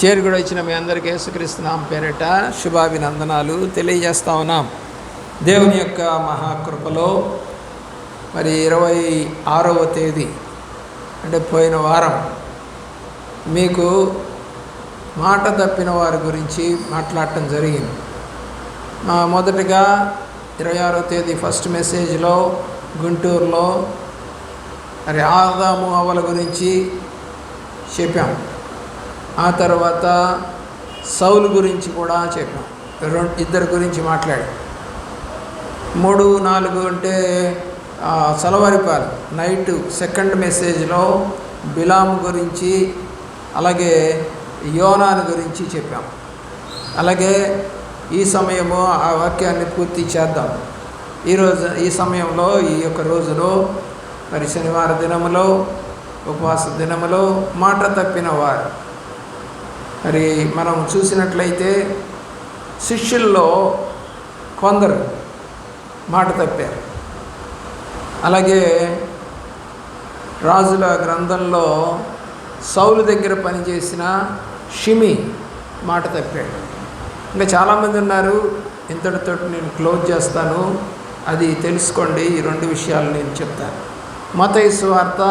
చేరుకుడి వచ్చిన మీ అందరికీ యేసుక్రీస్తు నామమున పేరిట శుభాభినందనాలు తెలియజేస్తా ఉన్నాం. దేవుని యొక్క మహాకృపలో మరి 26వ తేదీ అంటే పోయిన వారం మీకు మాట తప్పిన వారి గురించి మాట్లాడటం జరిగింది. మొదటగా 26వ తేదీ ఫస్ట్ మెసేజ్లో గుంటూరులో మరి ఆదాము హవ్వల గురించి చెప్పాం. ఆ తర్వాత సౌలు గురించి కూడా చెప్పాం. ఇద్దరు గురించి మాట్లాడాం. 3, 4 అంటే సలవారిపాలు నైట్ సెకండ్ మెసేజ్లో బిలాము గురించి అలాగే యోనాను గురించి చెప్పాం. అలాగే ఈ సమయము ఆ వాక్యాన్ని పూర్తి చేద్దాం. ఈ సమయంలో ఈ యొక్క రోజులో మరి శనివార దినములో ఉపవాస దినములో మాట తప్పిన వారు మరి మనం చూసినట్లయితే శిష్యుల్లో కొందరు మాట తప్పారు. అలాగే రాజుల గ్రంథంలో సౌలు దగ్గర పనిచేసిన షిమి మాట తప్పాడు. ఇంకా చాలామంది ఉన్నారు. ఇంతటితో నేను క్లోజ్ చేస్తాను. అది తెలుసుకోండి. ఈ 2 విషయాలు నేను చెప్తాను. మత్తయి సువార్త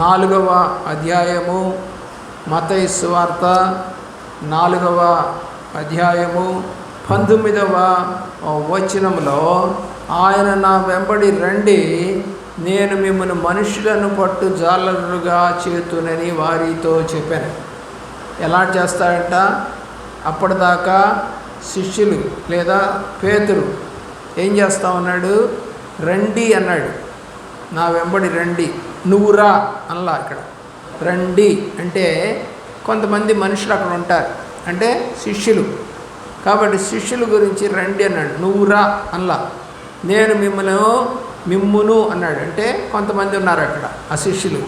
4వ అధ్యాయము, మత్తయి సువార్త 4వ అధ్యాయము 19వ వచనంలో ఆయన నా వెంబడి రండి, నేను మిమ్మల్ని మనుషులను పట్టు జాలరుగా చేతునని వారితో చెప్పాను. ఎలా చేస్తాడంట? అప్పటిదాకా శిష్యులు లేదా పేతురు ఏం చేస్తా ఉన్నాడు? రండి అన్నాడు. నా వెంబడి రండి, నువ్వు రా అలా. ఇక్కడ రండి అంటే కొంతమంది మనుషులు అక్కడ ఉంటారు, అంటే శిష్యులు. కాబట్టి శిష్యుల గురించి రండి అన్నాడు, నువ్వు రా అలా. నేను మిమ్మును అన్నాడు, అంటే కొంతమంది ఉన్నారు అక్కడ ఆ శిష్యులు.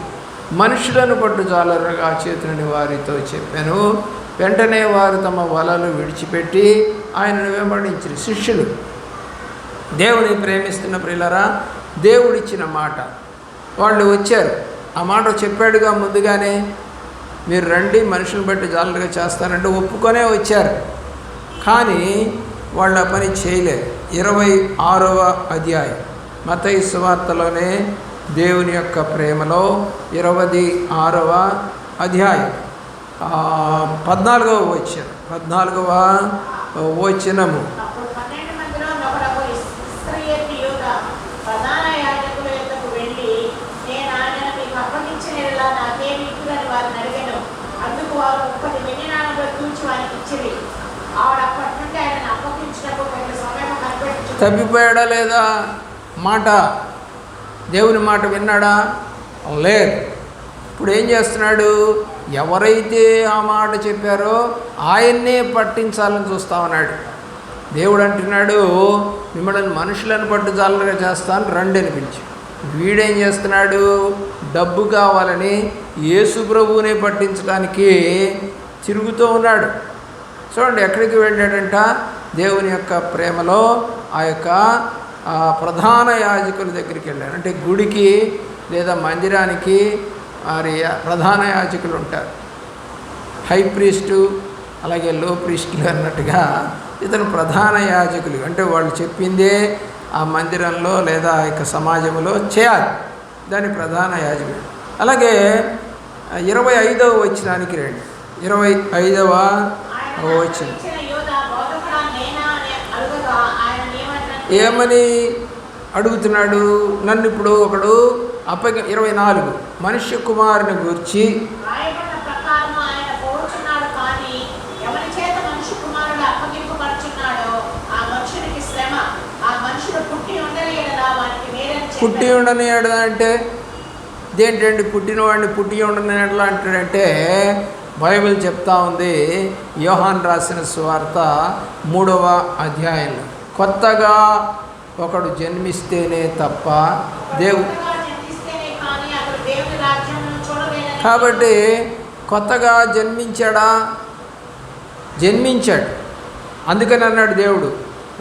మనుషులను పట్టు జాలరుగా చేతులని వారితో చెప్పాను. వెంటనే వారు తమ వలలు విడిచిపెట్టి ఆయనను వెంబడించారు. శిష్యులు దేవుని ప్రేమిస్తున్న ప్రియులారా, దేవుడిచ్చిన మాట వాళ్ళు వచ్చారు. ఆ మాట చెప్పాడుగా ముందుగానే, మీరు రండి మనుషులను బట్టి జాలరుగా చేస్తారంటే ఒప్పుకొనే వచ్చారు. కానీ వాళ్ళ పని చేయలేదు. 26వ అధ్యాయం మత్తయి సువార్తలోనే దేవుని యొక్క ప్రేమలో 26వ అధ్యాయం 14వ వచనము. తప్పిపోయాడా లేదా? మాట దేవుని మాట విన్నాడా? లేదు. ఇప్పుడు ఏం చేస్తున్నాడు? ఎవరైతే ఆ మాట చెప్పారో ఆయన్నే పట్టించాలని చూస్తా ఉన్నాడు. దేవుడు అంటున్నాడు, మిమ్మల్ని మనుషులను పట్టు జాలరుగా చేస్తాను రండి అని పిలిచి. వీడేం చేస్తున్నాడు? డబ్బు కావాలని యేసు ప్రభువునే పట్టించడానికి తిరుగుతూ ఉన్నాడు. చూడండి ఎక్కడికి వెళ్ళాడంట? దేవుని యొక్క ప్రేమలో ఆ యొక్క ప్రధాన యాజకుల దగ్గరికి వెళ్ళాడు. అంటే గుడికి లేదా మందిరానికి మరి ప్రధాన యాజకులు ఉంటారు, హై ప్రీస్టు అలాగే లో ప్రీస్టులు అన్నట్టుగా ఇతను ప్రధాన యాజకులు. అంటే వాళ్ళు చెప్పిందే ఆ మందిరంలో లేదా ఆ యొక్క సమాజంలో చేయాలి, దాని ప్రధాన యాజకులు. అలాగే 25వ వచనానికి రండి. 25వ వచనం ఏమని అడుగుతున్నాడు? నన్ను ఇప్పుడు ఒకడు 24 మనుష్య కుమారుని గూర్చి పుట్టి ఉండని ఎడలా అంటే ఇదేంటండి? పుట్టినవాడిని పుట్టి ఉండని ఎడలా అంటాడంటే బైబిల్ చెప్తా ఉంది. యోహాను రాసిన సువార్త 3వ అధ్యాయంలో కొత్తగా ఒకడు జన్మిస్తేనే తప్ప కాబట్టి కొత్తగా జన్మించాడు. అందుకని అన్నాడు దేవుడు,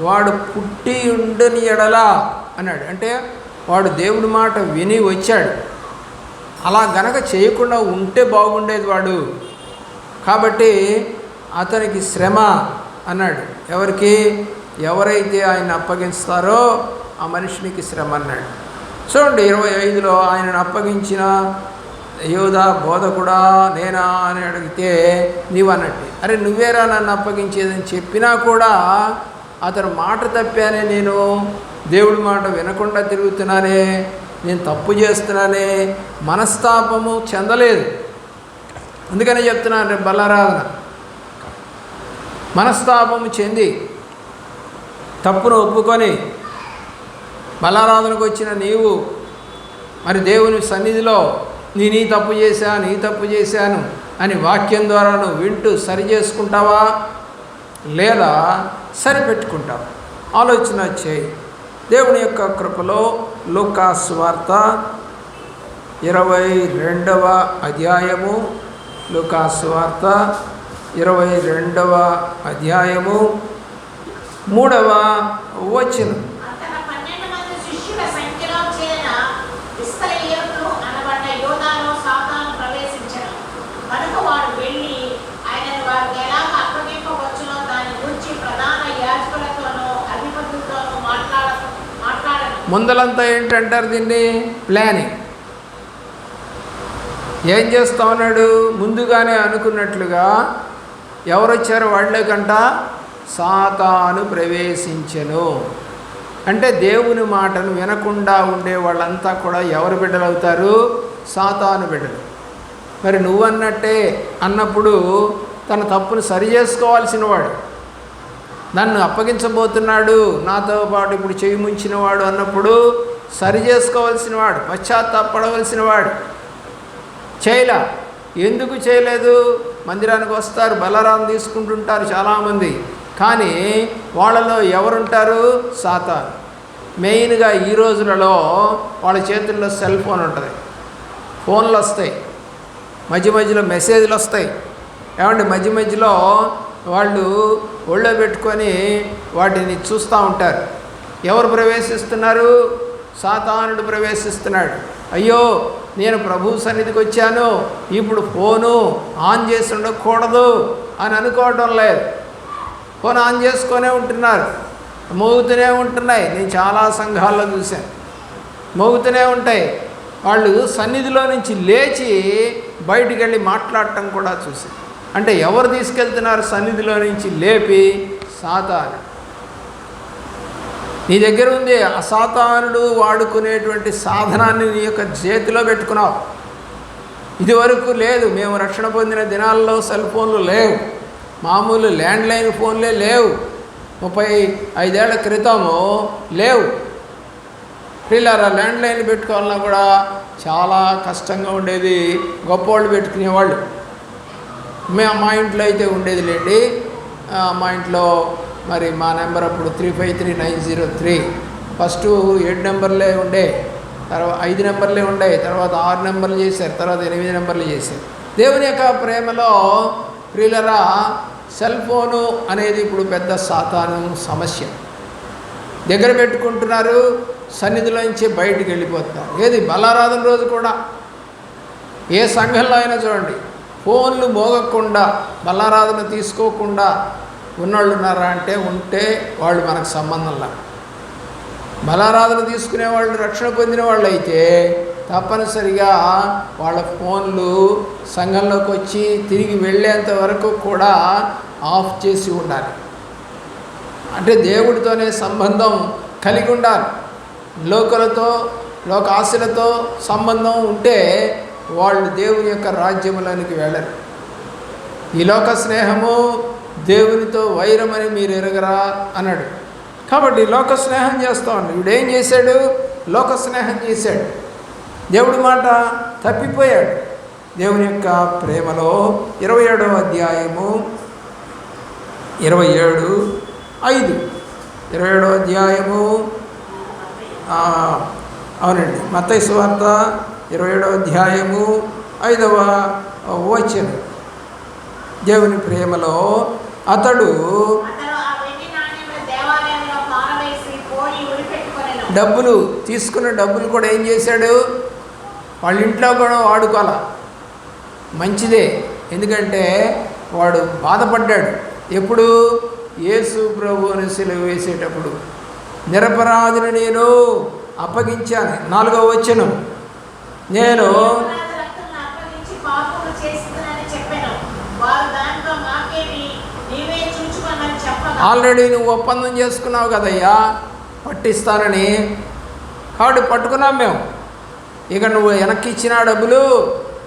వాడు పుట్టి ఉండని ఎడలా అన్నాడు. అంటే వాడు దేవుడి మాట విని వచ్చాడు. అలా గనక చేయకుండా ఉంటే బాగుండేది వాడు. కాబట్టి అతనికి శ్రమ అన్నాడు. ఎవరైతే ఆయన అప్పగిస్తారో ఆ మనిషినికి శ్రమ అన్నాడు. చూడండి 25లో ఆయనను అప్పగించిన యూదా బోధకుడా నేనా అని అడిగితే నీవు అన్నట్టు, అరే నువ్వేరా నన్ను అప్పగించేదని చెప్పినా కూడా అతను మాట తప్పానే, నేను దేవుడి మాట వినకుండా తిరుగుతున్నానే, నేను తప్పు చేస్తున్నానే, మనస్తాపము చెందలేదు. అందుకనే చెప్తున్నాను, రేపు బలారాధన మనస్తాపము చెంది తప్పును ఒప్పుకొని బలారాధనకు వచ్చిన నీవు మరి దేవుని సన్నిధిలో నీ తప్పు చేశాను అని వాక్యం ద్వారా నువ్వు వింటూ సరి చేసుకుంటావా లేదా సరిపెట్టుకుంటావా? ఆలోచన చేయి. దేవుని యొక్క కృపలో లూకా సువార్త 22వ అధ్యాయము, లూకా సువార్త 22వ అధ్యాయము 3వ వచనం. ముందలంతా ఏంటంటారు దీన్ని? ప్లానింగ్. ఏం చేస్తా ఉన్నాడు? ముందుగానే అనుకున్నట్లుగా ఎవరు వచ్చారో వాళ్ళకంట సాతాను ప్రవేశించెను. అంటే దేవుని మాటను వినకుండా ఉండే వాళ్ళంతా కూడా ఎవరు బిడ్డలు అవుతారు? సాతాను బిడ్డలు. మరి నువ్వన్నట్టే అన్నప్పుడు తన తప్పును సరి చేసుకోవాల్సిన వాడు, నన్ను అప్పగించబోతున్నాడు నాతో పాటు ఇప్పుడు చేయి ముంచిన వాడు అన్నప్పుడు సరి చేసుకోవాల్సిన వాడు, పశ్చాత్తాపడవలసిన వాడు. చేయలా. ఎందుకు చేయలేదు? మందిరానికి వస్తారు, బలారాధన తీసుకుంటుంటారు చాలామంది, కానీ వాళ్ళలో ఎవరుంటారు? సాతాను. మెయిన్గా ఈ రోజులలో వాళ్ళ చేతుల్లో సెల్ ఫోన్ ఉంటుంది, ఫోన్లు వస్తాయి, మధ్యలో మెసేజ్లు వస్తాయి. ఏమంటే మధ్యలో వాళ్ళు ఒళ్ళో పెట్టుకొని వాటిని చూస్తూ ఉంటారు. ఎవరు ప్రవేశిస్తున్నారు? సాతానుడు ప్రవేశిస్తున్నాడు. అయ్యో నేను ప్రభు సన్నిధికి వచ్చాను, ఇప్పుడు ఫోను ఆన్ చేసి ఉండకూడదు అని అనుకోవడం లేదు. ఫోన్ ఆన్ చేసుకొనే ఉంటున్నారు, మోగుతూనే ఉంటున్నాయి. నేను చాలా సంఘాల్లో చూశాను, మోగుతూనే ఉంటాయి. వాళ్ళు సన్నిధిలో నుంచి లేచి బయటికి వెళ్ళి మాట్లాడటం కూడా చూశాను. అంటే ఎవరు తీసుకెళ్తున్నారు సన్నిధిలో నుంచి లేపి? సాతాను. నీ దగ్గర ఉంది ఆ సాతానుడు వాడుకునేటువంటి సాధనాన్ని నీ యొక్క చేతిలో పెట్టుకున్నావు. ఇదివరకు లేదు. మేము రక్షణ పొందిన దినాల్లో సెల్ ఫోన్లు లేవు, మామూలు ల్యాండ్లైన్ ఫోన్లే లేవు. 35 ఏళ్ల క్రితము లేవు. పిల్లరా ల్యాండ్లైన్ పెట్టుకోవాలన్నా కూడా చాలా కష్టంగా ఉండేది. గొప్పవాళ్ళు పెట్టుకునేవాళ్ళు. మా ఇంట్లో అయితే ఉండేది లేండి. మా ఇంట్లో మరి మా నెంబర్ అప్పుడు 353903. ఫస్ట్ 7 నెంబర్లే ఉండే, తర్వాత 5 నెంబర్లే ఉండే, తర్వాత 6 నెంబర్లు చేశారు, తర్వాత 8 నెంబర్లు చేశారు. దేవుని యొక్క ప్రేమలో ప్రియులరా సెల్ ఫోను అనేది ఇప్పుడు పెద్ద సాతాను సమస్య. దగ్గర పెట్టుకుంటున్నారు, సన్నిధిలోంచి బయటికి వెళ్ళిపోతున్నారు. ఏది బలారాధన రోజు కూడా ఏ సంఘంలో అయినా చూడండి, ఫోన్లు మోగకుండా బలారాధన తీసుకోకుండా ఉన్నోళ్ళు ఉన్నారా అంటే ఉంటే వాళ్ళు మనకు సంబంధంలా. బలారాధన తీసుకునే వాళ్ళు రక్షణ పొందిన వాళ్ళు అయితే తప్పనిసరిగా వాళ్ళ ఫోన్లు సంఘంలోకి వచ్చి తిరిగి వెళ్ళేంత వరకు కూడా ఆఫ్ చేసి ఉండాలి. అంటే దేవుడితోనే సంబంధం కలిగి ఉండాలి. లోకులతో లోక ఆశలతో సంబంధం ఉంటే వాళ్ళు దేవుని యొక్క రాజ్యములోనికి వెళ్ళరు. ఈ లోక స్నేహము దేవునితో వైరమని మీరు ఎరగరా అన్నాడు. కాబట్టి లోక స్నేహం చేస్తూ ఉన్నాడు. వీడేం చేశాడు? లోక స్నేహం చేశాడు. దేవుడి మాట తప్పిపోయాడు. దేవుని యొక్క ప్రేమలో 27వ అధ్యాయము 27:5 27వ అధ్యాయము అవునండి, మత్తయి సువార్త 27వ అధ్యాయము 5వ వచనం. దేవుని ప్రేమలో అతడు డబ్బులు తీసుకున్న డబ్బులు కూడా ఏం చేశాడు? వాళ్ళ ఇంట్లో కూడా వాడుకోవాలా. మంచిదే, ఎందుకంటే వాడు బాధపడ్డాడు. ఎప్పుడు? యేసు ప్రభువుని సిలువ వేసేటప్పుడు. నిరపరాధిని నేను అప్పగించాను. 4వ వచనం, నేను ఆల్రెడీ నువ్వు ఒప్పందం చేసుకున్నావు కదయ్యా పట్టిస్తానని. కాబట్టి పట్టుకున్నాం మేము. ఇక నువ్వు వెనక్కి ఇచ్చిన డబ్బులు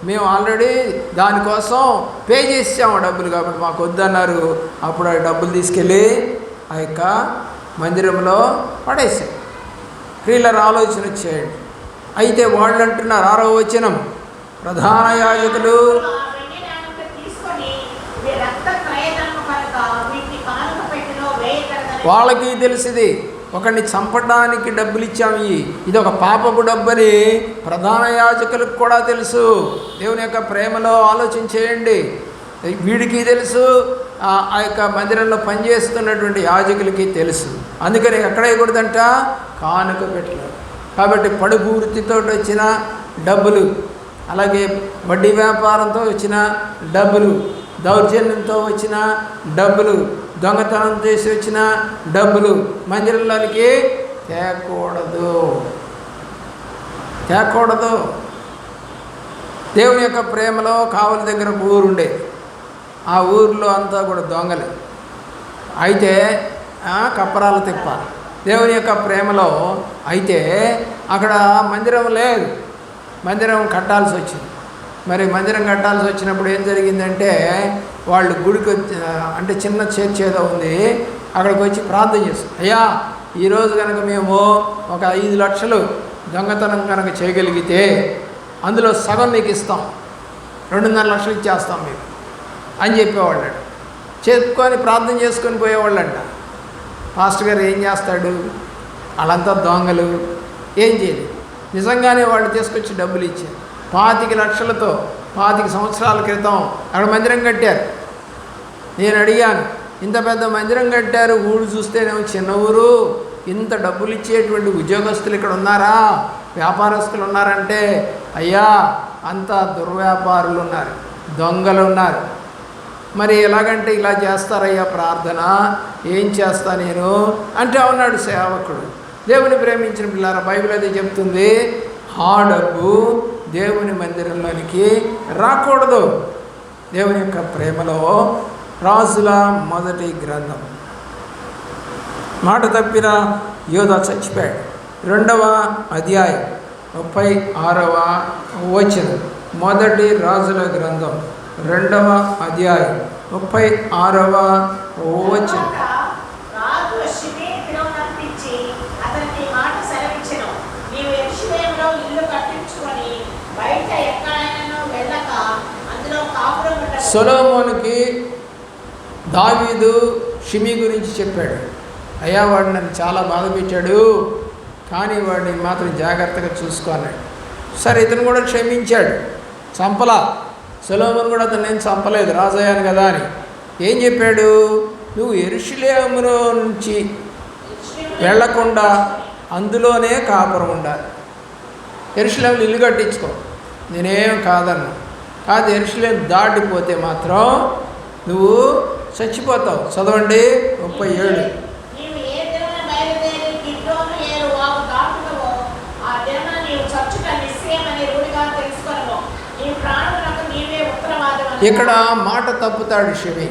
మేము ఆల్రెడీ దానికోసం పే చేసాము డబ్బులు, కాబట్టి మాకు వద్దన్నారు. అప్పుడు ఆ డబ్బులు తీసుకెళ్ళి ఆ యొక్క మందిరంలో పడేసాం. ప్రియులారా, ఆలోచన చేయండి. అయితే వాళ్ళు అంటున్నారు 6వ వచనం, ప్రధాన యాజకులు వాళ్ళకి తెలిసింది ఒకరిని చంపడానికి డబ్బులు ఇచ్చాము, ఇది ఒక పాపపు డబ్బని ప్రధాన యాజకులకు కూడా తెలుసు. దేవుని యొక్క ప్రేమలో ఆలోచన చేయండి. వీడికి తెలుసు, ఆ యొక్క మందిరంలో పనిచేస్తున్నటువంటి యాజకులకి తెలుసు. అందుకని ఎక్కడ వేయకూడదంట? కానుక పెట్టలేదు. కాబట్టి పడుపూర్తితో వచ్చిన డబ్బులు, అలాగే వడ్డీ వ్యాపారంతో వచ్చిన డబ్బులు, దౌర్జన్యంతో వచ్చిన డబ్బులు, దొంగతనం చేసి వచ్చిన డబ్బులు మందిరంలోనికి తేకూడదు. దేవుని యొక్క ప్రేమలో కావలి దగ్గర ఒక ఊరుండే, ఆ ఊరిలో అంతా కూడా దొంగలు. అయితే కప్పరాలు తిప్ప. దేవుని యొక్క ప్రేమలో అయితే అక్కడ మందిరం లేదు, మందిరం కట్టాల్సి వచ్చింది. మరి మందిరం కట్టాల్సి వచ్చినప్పుడు ఏం జరిగిందంటే, వాళ్ళు గుడికి అంటే చిన్న చర్చ్ ఏదో ఉంది, అక్కడికి వచ్చి ప్రార్థన చేస్తాం. అయ్యా, ఈరోజు కనుక మేము ఒక 5 లక్షలు దొంగతనం కనుక చేయగలిగితే అందులో సగం నీకు ఇస్తాం, 2.5 లక్షలు ఇచ్చేస్తాం మీకు అని చెప్పేవాళ్ళంట. చెప్పుకొని ప్రార్థన చేసుకొని పోయేవాళ్ళంట. పాస్టర్ గారు ఏం చేస్తాడు? వాళ్ళంతా దొంగలు, ఏం చేయలేదు. నిజంగానే వాళ్ళు తీసుకొచ్చి డబ్బులు ఇచ్చారు. 25 లక్షలతో 25 సంవత్సరాల క్రితం అక్కడ మందిరం కట్టారు. నేను అడిగాను, ఇంత పెద్ద మందిరం కట్టారు, ఊరు చూస్తేనేమో చిన్న ఊరు, ఇంత డబ్బులు ఇచ్చేటువంటి ఉద్యోగస్తులు ఇక్కడ ఉన్నారా, వ్యాపారస్తులు ఉన్నారంటే, అయ్యా అంతా దుర్వ్యాపారులు ఉన్నారు, దొంగలు ఉన్నారు. మరి ఎలాగంటే ఇలా చేస్తారయ్యా ప్రార్థన, ఏం చేస్తా నేను అంటే ఉన్నాడు సేవకుడు. దేవుని ప్రేమించిన పిల్లారా, బైబిల్ అది చెప్తుంది, ఆ డబ్బు దేవుని మందిరంలోనికి రాకూడదు. దేవుని యొక్క ప్రేమలో రాజుల మొదటి గ్రంథం, మాట తప్పిన యోధ చచ్చిపోయాడు, 2వ అధ్యాయం 36వ వచనం. మొదటి రాజుల గ్రంథం 2వ అధ్యాయం 36వ వచనం. సొలొమోనుకి దావీదు షిమీ గురించి చెప్పాడు. అయ్యా, వాడు నన్ను చాలా బాధ పెట్టాడు, కానీ వాడిని మాత్రం జాగ్రత్తగా చూసుకున్నాడు. సరే, ఇతను కూడా క్షమించాడు, చంపలా. సొలొమోను కూడా అతను నేను చంపలేదు, రాజయ్యాను కదా అని. ఏం చెప్పాడు? నువ్వు యెరూషలేములో నుంచి వెళ్లకుండా అందులోనే కాపురం ఉండాలి. యెరూషలేములో ఇల్లు కట్టించుకో, నేనేం కాదన్నా. కాదు, యెరూషలేము దాటిపోతే మాత్రం నువ్వు చచ్చిపోతావు. చదవండి 37. ఇక్కడ మాట తప్పుతాడు షిమీ.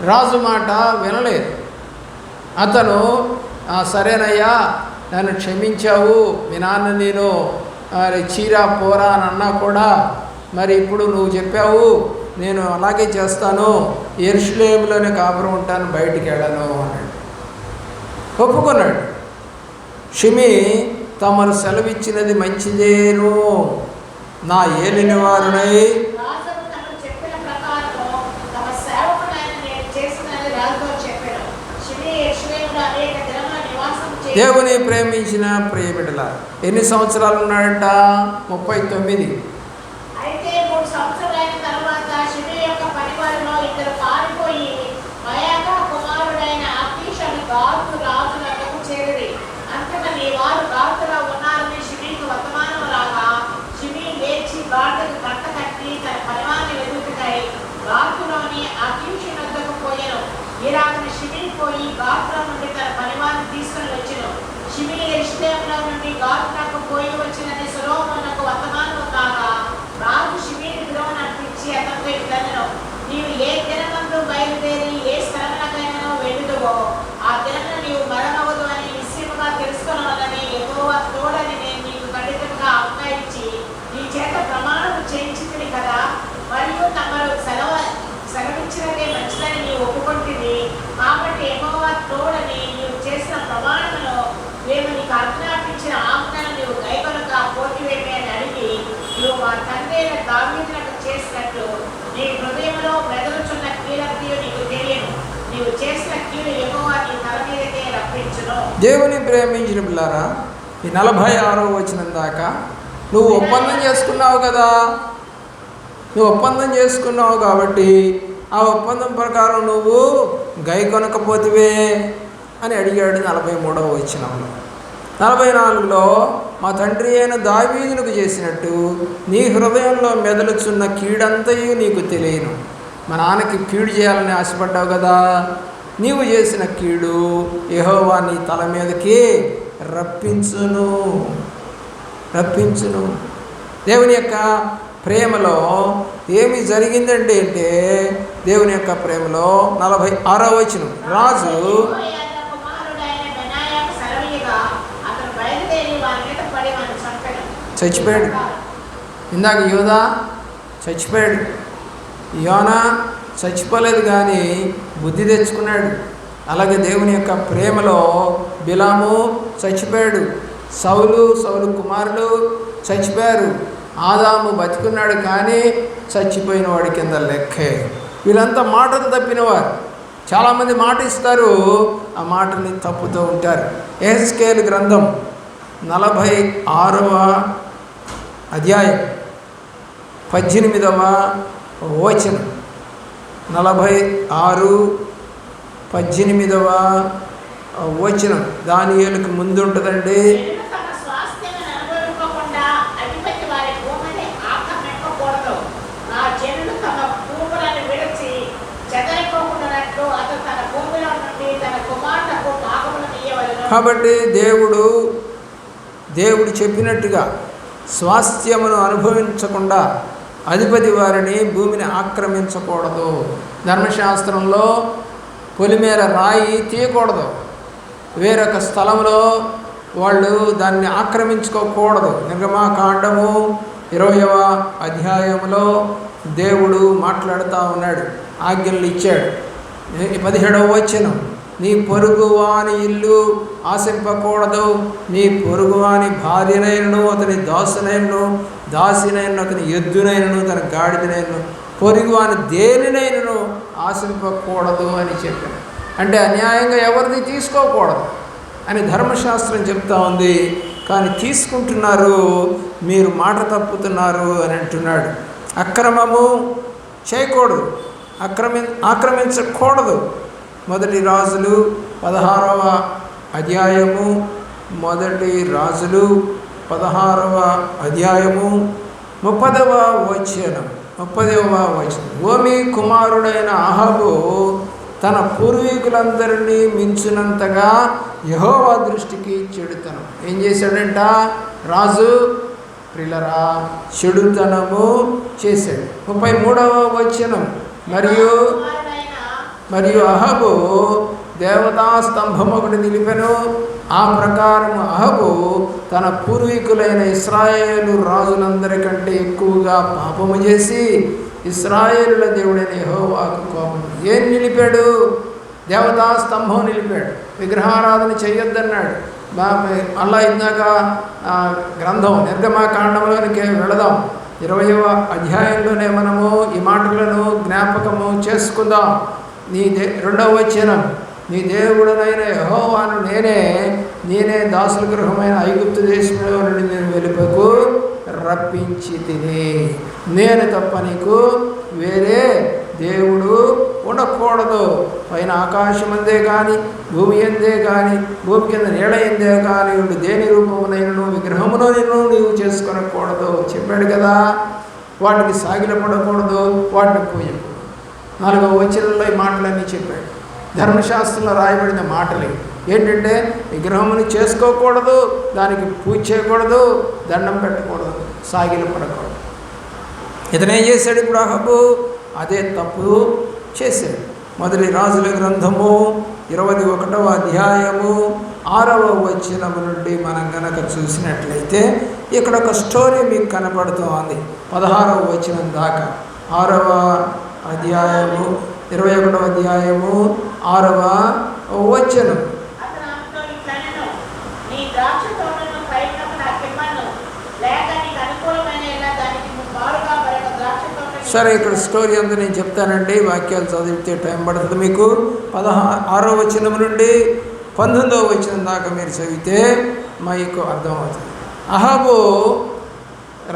రాజు మాట వినలేదు. అతను సరేనయ్యా, నన్ను క్షమించావు, మీ నాన్న నేను చీరా పోరా అని అన్నా కూడా, మరి ఇప్పుడు నువ్వు చెప్పావు, నేను అలాగే చేస్తాను, యెరూషలేములోనే కాపురం ఉంటాను, బయటికి వెళ్ళను అన్నాడు. ఒప్పుకున్నాడు. షిమీ తమను సెలవిచ్చినది మంచిదేను, నా ఏలిన వారునై దేవుని ప్రేమించిన ప్రియబిడ్డల. ఎన్ని సంవత్సరాలు ఉన్నాడంట? 39. అయితే 3 సంవత్సరాలైన తర్వాత షిమీ యొక్క పరివారంలో 2 పారిపోయి మయాకా కుమారుడైన అకీషును గాతు రాజులకు చేరిరి. అంతటా నీ వారు గాతులో ఉన్నారని షిమీకి వర్తమానం రాగా, షిమీ లేచి గాతుకు గంట కట్టి తన పరివారాన్ని వెతుకుతాయి గాతులోని ఇలాగ షిమీ పోయి గాతులో నుండి తన పనివారిని తీసుకుని వచ్చెను. షిమీ యెరూషలేములో నుండి గాతునకు పోయి వచ్చినది సొలొమోనునకు వర్తమానము కాగా, రాజు షిమీని పిలువనంపించి అతనితో ఇట్లనెను, నీవు ఏ దినమందు బయలుదేరి ఏ స్థలమునకైనా వెళ్ళుదువో ఆ దినమున నీవు మరణవదు అని నిశ్చయముగా తెలుసుకొనవలని యెహోవా తోడని నేను నీకు ఖండితంగా ఆజ్ఞయించి నీ చేత ప్రమాణము చేయించితిని కదా. మరియు తమరు సెలవిచ్చినదే మంచిదని నీవు ఒప్పుకొంటివి. కాబట్టి యెహోవా తోడని నీవు చేసిన ప్రమాణమును మేము నీకు ఆజ్ఞాపించిన ఆజ్ఞను నీవు గైకొనక పోతివేమి అని అడిగి, నీవు మా తండ్రి దావీదునకు చేసినట్లు నీ హృదయంలో మెదలుచున్న కీలక్రియు నీకు తెలియను. నీవు చేసిన కీడు యెహోవా నీ తల మీదకే రప్పించును. దేవుని ప్రేమించిన పిల్లారా, ఈ 46వ వచనం దాకా నువ్వు ఒప్పందం చేసుకున్నావు కదా, నువ్వు ఒప్పందం చేసుకున్నావు కాబట్టి ఆ ఒప్పందం ప్రకారం నువ్వు గై కొనకపోతివే అని అడిగాడు 43వ వచనంలో. 44లో మా తండ్రి అయిన దావీదునకు చేసినట్టు నీ హృదయంలో మెదలుచున్న కీడంతయు నీకు తెలియను. మా నాన్నకి కీడు చేయాలని ఆశపడ్డావు కదా, నీవు చేసిన కీడు యెహోవా నీ తల మీదకి రప్పించును. దేవుని యొక్క ప్రేమలో ఏమి జరిగిందంటే దేవుని యొక్క ప్రేమలో 46వ వచనం, రాజు చచ్చిపోయాడు. ఇందాక యోధా చచ్చిపోయాడు, యోనా చచ్చిపోలేదు కానీ బుద్ధి తెచ్చుకున్నాడు. అలాగే దేవుని యొక్క ప్రేమలో బిలాము చచ్చిపోయాడు, సౌలు కుమారులు చచ్చిపోయారు, ఆదాము బతికున్నాడు కానీ చచ్చిపోయిన వాడి కింద లెక్కే. వీళ్ళంతా మాటలు తప్పినవారు. చాలామంది మాట ఇస్తారు, ఆ మాటని తప్పుతూ ఉంటారు. యెహెజ్కేలు గ్రంథం 46వ అధ్యాయం 18వ వచనం, 46:18 వచనం దానియేలుకు ముందు ఉంటుందండి. కాబట్టి దేవుడు చెప్పినట్టుగా స్వాస్థ్యమును అనుభవించకుండా అధిపతి వారిని భూమిని ఆక్రమించకూడదు. ధర్మశాస్త్రంలో పొలిమేర రాయి తీయకూడదు, వేరొక స్థలంలో వాళ్ళు దాన్ని ఆక్రమించుకోకూడదు. నిర్గమాకాండము 20వ అధ్యాయంలో దేవుడు మాట్లాడుతూ ఉన్నాడు, ఆజ్ఞలు ఇచ్చాడు. 17వ వచనం, నీ పొరుగువాని ఇల్లు ఆశింపకూడదు, నీ పొరుగువాని భార్యనైనను అతని దాసినైనను అతని ఎద్దునైనను తన గాడిదనైనను పొరుగువాని దేనినైనను ఆశింపకూడదు అని చెప్పాను. అంటే అన్యాయంగా ఎవరిని తీసుకోకూడదు అని ధర్మశాస్త్రం చెప్తా ఉంది. కానీ తీసుకుంటున్నారు, మీరు మాట తప్పుతున్నారు అని అంటున్నాడు. అక్రమము చేయకూడదు, ఆక్రమించకూడదు. మొదటి రాజులు 16వ అధ్యాయము 30వ వచనం. ఓమి కుమారుడైన అహాబు తన పూర్వీకులందరినీ మించినంతగా యెహోవా దృష్టికి చెడుతనం ఏం చేశాడంట? రాజు ప్రిలరా చెడుతనము చేశాడు. 33వ వచనం, మరియు అహాబు దేవతా స్తంభం ఒకటి నిలిపెను. ఆ ప్రకారం అహాబు తన పూర్వీకులైన ఇశ్రాయేలు రాజులందరికంటే ఎక్కువగా పాపము చేసి ఇశ్రాయేలుల దేవుడైన యెహోవాకు కోపం. ఏం నిలిపాడు? దేవతా స్తంభం నిలిపాడు. విగ్రహారాధన చేయొద్దన్నాడు. అలా ఇందాక గ్రంథం నిర్గమాకాండంలోనికి వెళదాం. 20వ అధ్యాయంలోనే మనము ఈ మాటలను జ్ఞాపకము చేసుకుందాం. 2వ వచనం, నీ దేవుడనైన యెహోవాను నేనే దాసుల గృహమైన ఐగుప్తు దేశంలో నుండి నేను వెలుపకు రప్పించి తిని, నేను తప్ప నీకు వేరే దేవుడు ఉండకూడదు. పైన ఆకాశం అందే కానీ భూమి ఎందే కానీ భూమి కింద నీడ ఎందే కానీ దేని రూపమునైనను విగ్రహమును నీవు చేసుకొనకూడదు చెప్పాడు కదా. వాటికి సాగిలపడకూడదు, వాటిని పూయకూడదు. 4వ వచనంలో ఈ మాటలన్నీ చెప్పాడు. ధర్మశాస్త్రంలో రాయబడిన మాటలు ఏంటంటే విగ్రహమును చేసుకోకూడదు, దానికి పూజ చేయకూడదు, దండం పెట్టకూడదు, సాగిలు పడకూడదు. ఇతనేం చేశాడు ఇప్పుడు అహబు? అదే తప్పు చేశాడు. మొదటి రాజుల గ్రంథము 21వ అధ్యాయము 6వ వచనము నుండి మనం కనుక చూసినట్లయితే ఇక్కడ ఒక స్టోరీ మీకు కనపడుతోంది. 16వ వచనం దాకా 6వ అధ్యాయము 21వ అధ్యాయము 6వ వచనం. సరే, ఇక్కడ స్టోరీ అంతా నేను చెప్తానండి, వాక్యాలు చదివితే టైం పడుతుంది మీకు. 16వ వచనం నుండి 19వ వచనం దాకా మీరు చదివితే మీకు అర్థమవుతుంది. అహాబు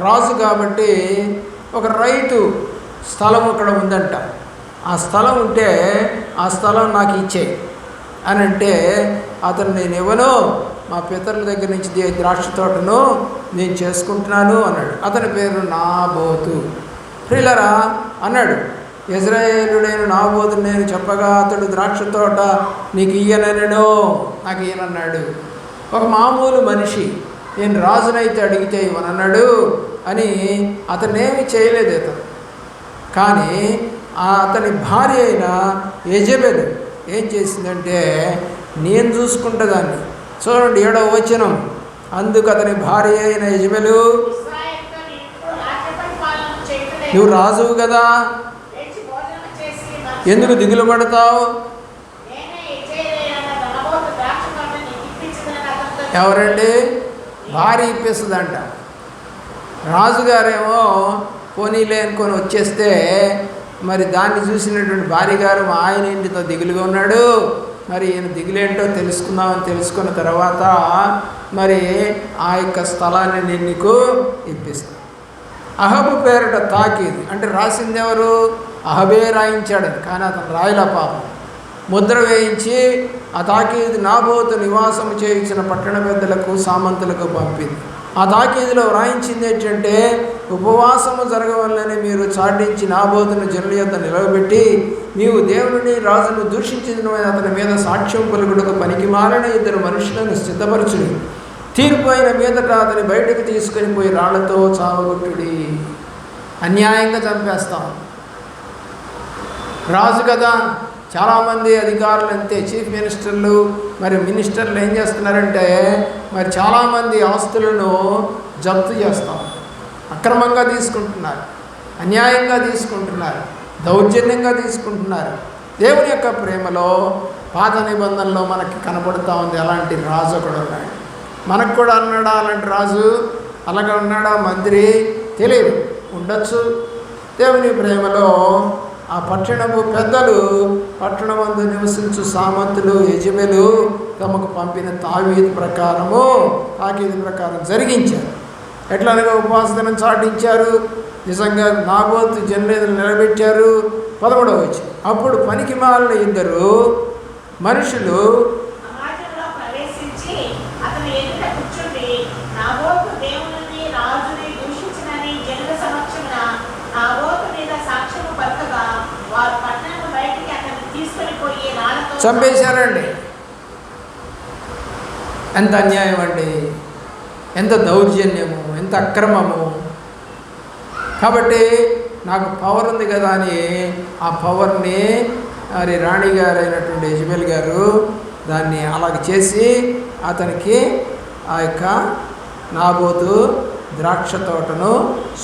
రాజు కాబట్టి ఒక రైతు స్థలం అక్కడ ఉందంట. ఆ స్థలం ఉంటే ఆ స్థలం నాకు ఇచ్చేయి అని అంటే అతను నేను ఇవ్వను, మా పితరుల దగ్గర నుంచి ద్రాక్ష తోటను నేను చేసుకుంటున్నాను అన్నాడు. అతని పేరు నాబోతు. ప్రియులరా అన్నాడు, ఇశ్రాయేలుడైన నాబోతు నేను చెప్పగా అతడు ద్రాక్ష తోట నీకు ఇయ్యనను, నాకు ఇయ్యనన్నాడు. ఒక మామూలు మనిషి, నేను రాజునైతే అడిగితే ఇవ్వనన్నాడు అని అతనేమి చేయలేదు. అతను కానీ అతని భార్య అయిన యెజెబెలు ఏం చేసిందంటే నేను చూసుకుంటా దాన్ని. చూడండి 7వ వచనం. అందుకు అతని భార్య అయిన యెజెబెలు, నువ్వు రాజువు కదా, ఎందుకు దిగులు పడతావు? ఎవరండి? భార్య ఇప్పిస్తుందంట. రాజుగారేమో పోనీలే అనుకొని వచ్చేస్తే మరి దాన్ని చూసినటువంటి భార్య గారు మా ఆయన ఇంటితో దిగులుగా ఉన్నాడు, మరి ఈయన దిగులేంటో తెలుసుకుందామని తెలుసుకున్న తర్వాత మరి ఆ యొక్క స్థలాన్ని నేను నీకు ఇప్పిస్తాను. అహబు పేరట తాకీదు అంటే రాసింది ఎవరు? అహబే రాయించాడు. కానీ అతను రాయల పాపం ముద్ర వేయించి ఆ తాకీదు నాబోతు నివాసం చేయించిన పట్టణ పెద్దలకు సామంతులకు పంపింది. ఆ తాకీదులో వ్రాయించింది ఏంటంటే ఉపవాసము జరగవల్లని మీరు చాటించి నాబోతును జనుల యొద్ద నిలవబెట్టి నీవు దేవుని రాజును దూషించిన అతని మీద సాక్ష్యం పలుకుడుకు పనికి మారిన 2 మనుషులను సిద్ధపరచుడి. తీర్పు అయిన మీదట అతని బయటకు తీసుకొని పోయి రాళ్లతో చావగొట్టుడి. అన్యాయంగా చంపేస్తాం. రాజు కదా. చాలామంది అధికారులు అంతే, చీఫ్ మినిస్టర్లు మరి మినిస్టర్లు ఏం చేస్తున్నారంటే మరి చాలామంది ఆస్తులను జప్తు చేస్తాం, అక్రమంగా తీసుకుంటున్నారు, అన్యాయంగా తీసుకుంటున్నారు, దౌర్జన్యంగా తీసుకుంటున్నారు. దేవుని యొక్క ప్రేమలో పాత నిబంధనలో మనకి కనబడుతూ ఉంది అలాంటి రాజు ఒకడు ఉన్నాడు. మనకు కూడా అన్నాడా అలాంటి రాజు? అలాగే ఉన్నాడా మంత్రి? తెలియదు, ఉండొచ్చు. దేవుని ప్రేమలో ఆ పట్టణము పెద్దలు, పట్టణమందు నివసించు సామంతులు, యెజెబెలు తమకు పంపిన తాకీదు ప్రకారం జరిగించారు. ఎట్లనగా ఉపవాసదినం చాటించారు. నిజంగా నాబోతు జనులను నిలబెట్టారు. 11వ వచనం. అప్పుడు పనికి మాలిన 2 మనుషులు చంపేశారండి. ఎంత అన్యాయం అండి, ఎంత దౌర్జన్యము, ఎంత అక్రమము. కాబట్టి నాకు పవర్ ఉంది కదా అని ఆ పవర్ని మరి రాణిగారైనటువంటి యెజెబెల్ గారు దాన్ని అలాగ చేసి అతనికి ఆ యొక్క నాబోతు ద్రాక్ష తోటను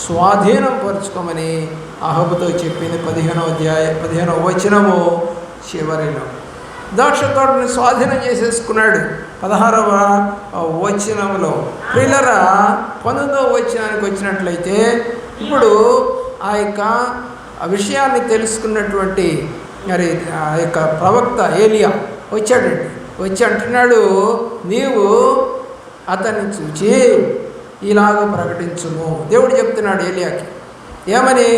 స్వాధీనం పరుచుకోమని అహబుతో చెప్పింది. 15వ వచనము చివరిలో ద్రాక్ష తోటని స్వాధీనం చేసేసుకున్నాడు. 16వ వచనంలో. ప్రియులరా 19వ వచనానికి వచ్చినట్లయితే ఇప్పుడు ఆ యొక్క విషయాన్ని తెలుసుకున్నటువంటి మరి ఆ యొక్క ప్రవక్త ఏలియా వచ్చాడండి. వచ్చి అంటున్నాడు, నీవు అతన్ని చూచి ఇలాగ ప్రకటించుము. దేవుడు చెప్తున్నాడు ఏలియాకి ఏమని?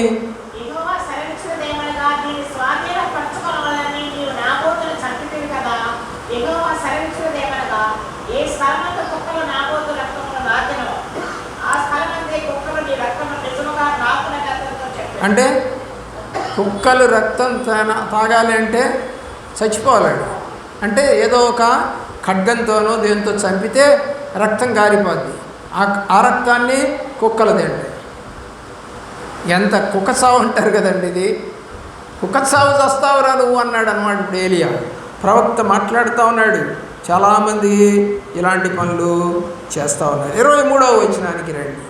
అంటే కుక్కలు రక్తం తాగాలి అంటే చచ్చిపోవాలండి. అంటే ఏదో ఒక ఖడ్గంతోనో దేంతో చంపితే రక్తం గారిపోద్ది. ఆ రక్తాన్ని కుక్కలు తింటాయి. ఎంత కుక్క సావు అంటారు కదండి ఇది. కుక్క సావు చస్తావురా నువ్వు అన్నాడు అన్నమాట. ఇప్పుడు ఏలియా ప్రవక్త మాట్లాడుతూ ఉన్నాడు. చాలామంది ఇలాంటి పనులు చేస్తూ ఉన్నారు. 23వ వచనానికి రండి.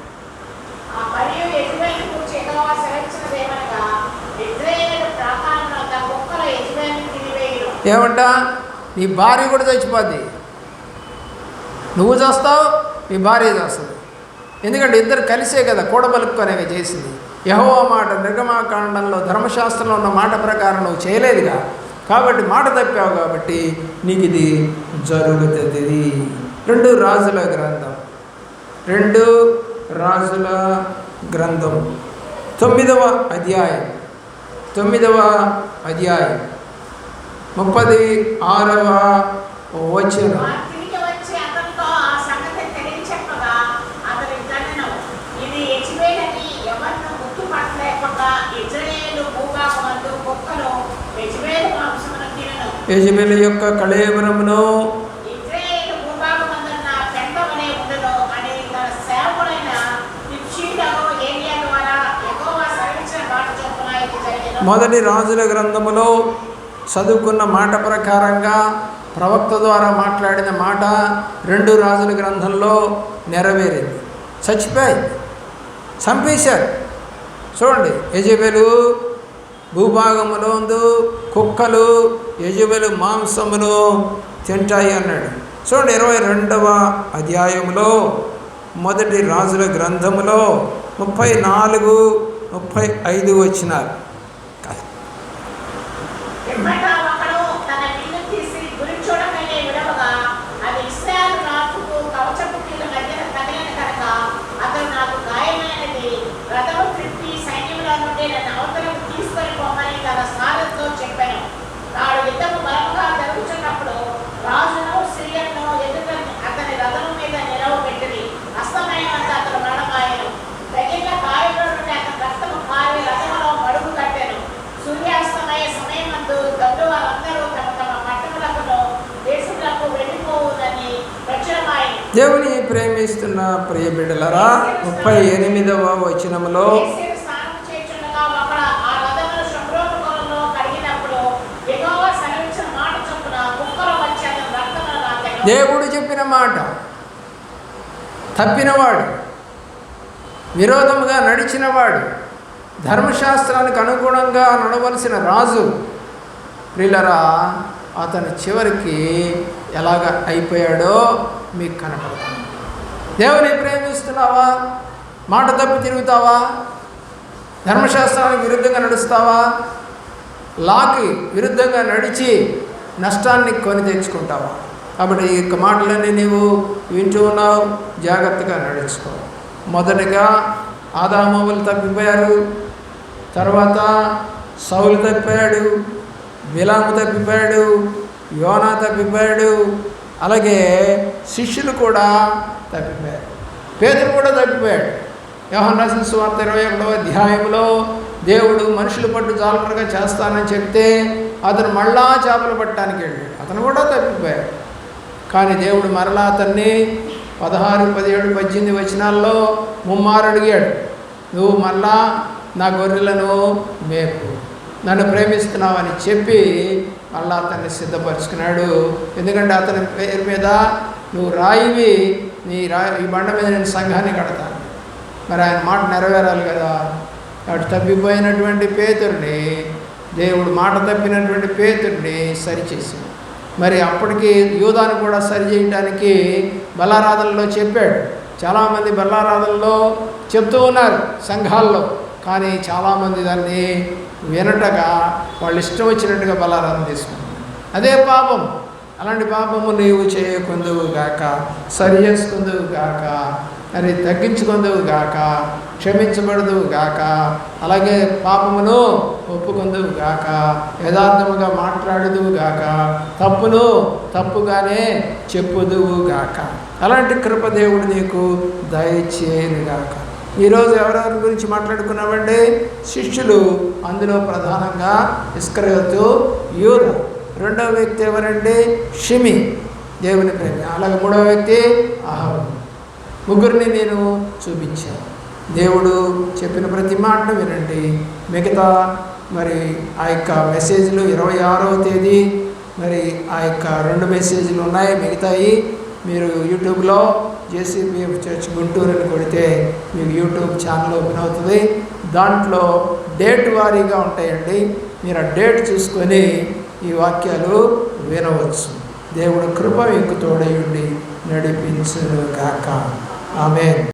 ఏమంట? నీ భార్య కూడా చచ్చిపోద్ది, నువ్వు చేస్తావు, మీ భార్య చేస్తుంది. ఎందుకంటే ఇద్దరు కలిసే కదా కూడబలుక్కునేవి చేసింది. యెహోవా మాట నిర్గమాకాండంలో ధర్మశాస్త్రంలో ఉన్న మాట ప్రకారం నువ్వు చేయలేదుగా, కాబట్టి మాట తప్పావు, కాబట్టి నీకు ఇది జరుగుతుంది. 2 రాజుల గ్రంథం 9వ అధ్యాయం 36వ వచనం. యెజబెలు యొక్క కళేబరమును మొదటి రాజుల గ్రంథములో చదువుకున్న మాట ప్రకారంగా ప్రవక్త ద్వారా మాట్లాడిన మాట 2 రాజుల గ్రంథంలో నెరవేరింది. చచ్చిపోయింది, చంపేశారు. చూడండి, యెజబెలు భూభాగములో కుక్కలు యెజబెలు మాంసమును తింటాయి అన్నాడు. చూడండి 22వ అధ్యాయంలో మొదటి రాజుల గ్రంథములో 34, 35 వచనాలు. దేవుని ప్రేమిస్తున్న ప్రియ బిడ్డలారా, 38వ వచనంలో దేవుడు చెప్పిన మాట తప్పినవాడు, విరోధముగా నడిచినవాడు, ధర్మశాస్త్రానికి అనుగుణంగా నడవలసిన రాజు ప్రియులరా, అతను చివరికి ఎలాగ అయిపోయాడో మీకు కనపడుతుంది. దేవుని ప్రేమిస్తున్నావా? మాట తప్పి తిరుగుతావా? ధర్మశాస్త్రానికి విరుద్ధంగా నడుస్తావా? లాకి విరుద్ధంగా నడిచి నష్టాన్ని కొని తెచ్చుకుంటావా? కాబట్టి ఈ యొక్క మాటలన్నీ నీవు వింటూ ఉన్నావు, జాగ్రత్తగా నడుచుకో. మొదటగా ఆదామవ్వలు తప్పిపోయారు, తర్వాత సౌలు తప్పాడు, బిలాము తప్పిపోయాడు, యోనా తప్పిపోయాడు, అలాగే శిష్యులు కూడా తప్పిపోయారు. పేతురు కూడా తప్పిపోయాడు. యోహాను రాసిన సువార్త 21వ అధ్యాయంలో దేవుడు మనుషులు పట్టు జాలరుగా చేస్తానని చెప్తే అతను మళ్ళా చేపలు పట్టడానికి వెళ్ళాడు. అతను కూడా తప్పిపోయాడు. కానీ దేవుడు మరలా అతన్ని 16, 17, 18 వచనాల్లో ముమ్మారు అడిగాడు, నువ్వు మళ్ళా నా గొర్రెలను మేపు, నన్ను ప్రేమిస్తున్నావని చెప్పి మళ్ళా అతన్ని సిద్ధపరుచుకున్నాడు. ఎందుకంటే అతని పేరు మీద నువ్వు రాయివి, ఈ బండ మీద నేను సంఘాన్ని కడతాను. మరి ఆయన మాట నెరవేరాలి కదా. అటు తప్పిపోయినటువంటి పేతుడిని దేవుడు, మాట తప్పినటువంటి పేతుడిని సరిచేసింది. మరి అప్పటికి యూదాను కూడా సరి చేయడానికి బలారాధనలో చెప్పాడు. చాలామంది బలారాధనలో చెప్తూ ఉన్నారు సంఘాల్లో, కానీ చాలామంది దాన్ని వినటగా వాళ్ళు ఇష్టం వచ్చినట్టుగా బలారాధన తీసుకుంటారు. అదే పాపం. అలాంటి పాపము నీవు చేయకుందువు గాక, సరి చేసుకుందువు గాక, మరి తగ్గించుకుందువు గాక, క్షమించబడదువు గాక, అలాగే పాపమును ఒప్పుకుందువు గాక, యథార్థముగా మాట్లాడుదువు గాక, తప్పును తప్పుగానే చెప్పుదువు గాక. అలాంటి కృప దేవుడు నీకు దయచేయను గాక. ఈరోజు ఎవరెవరి గురించి మాట్లాడుకున్నామండి? శిష్యులు, అందులో ప్రధానంగా ఇస్కరియోతు, యూదా. రెండవ వ్యక్తి ఎవరండి? షిమి, దేవుని ప్రేమి. అలాగే మూడవ వ్యక్తి అహరోను. ముగ్గురిని నేను చూపించాను. దేవుడు చెప్పిన ప్రతి మాటను వినండి. మిగతా మరి ఆ యొక్క మెసేజ్లు 26వ తేదీ మరి ఆ యొక్క 2 మెసేజ్లు ఉన్నాయి. మిగతాయి మీరు యూట్యూబ్లో జేసీపీఎఫ్ చర్చ్ గుంటూరు అని కొడితే మీకు యూట్యూబ్ ఛానల్ ఓపెన్ అవుతుంది. దాంట్లో డేట్ వారీగా ఉంటాయండి. మీరు ఆ డేట్ చూసుకొని ఈ వాక్యాలు వినవచ్చు. దేవుడు కృప మీకు తోడయుండి నడిపించును గాక. ఆమేన్.